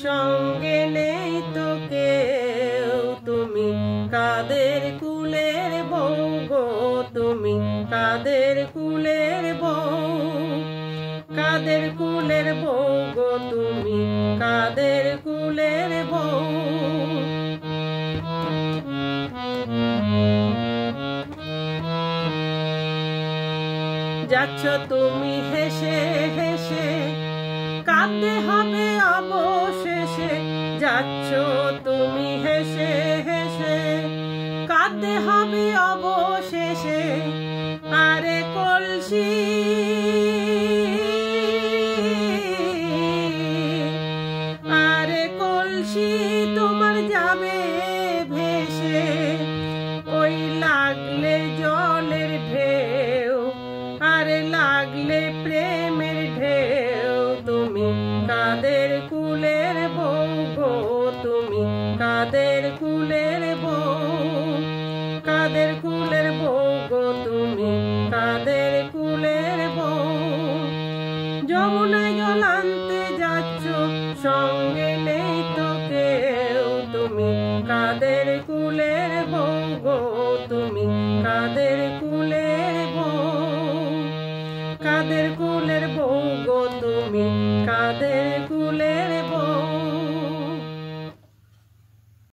সঙ্গে নেই তো কেউ, তুমি কাদের কুলের বউ গো, তুমি কাদের কুলের বউ, কাদের কুলের বউ গো, তুমি কাদের কুলের বউ। যাচ্ছ তুমি হেসে হেসে, কাঁদতে হবে অবশেষে। যাচ্ছ তুমি হেসে হেসে, কাঁদতে হবে অবশেষে। আরে কলসি আরে কলসি তোমার যাবে ভেসে, ওই লাগলে জলের ঢেউ, আরে লাগলে প্রেমের ঢেউ। তুমি কাদের কুলের বউ গো, তুমি কাদের কুলের বউ, কাদের কুলের বউ গো, তুমি কাদের কুলের বউ। যমুনায় জল আনতে যাচ্ছ, সঙ্গে নেই তো কেউ, তুমি কাদের কুলের বউ গো, তুমি কাদের কুলের বউ, কাদের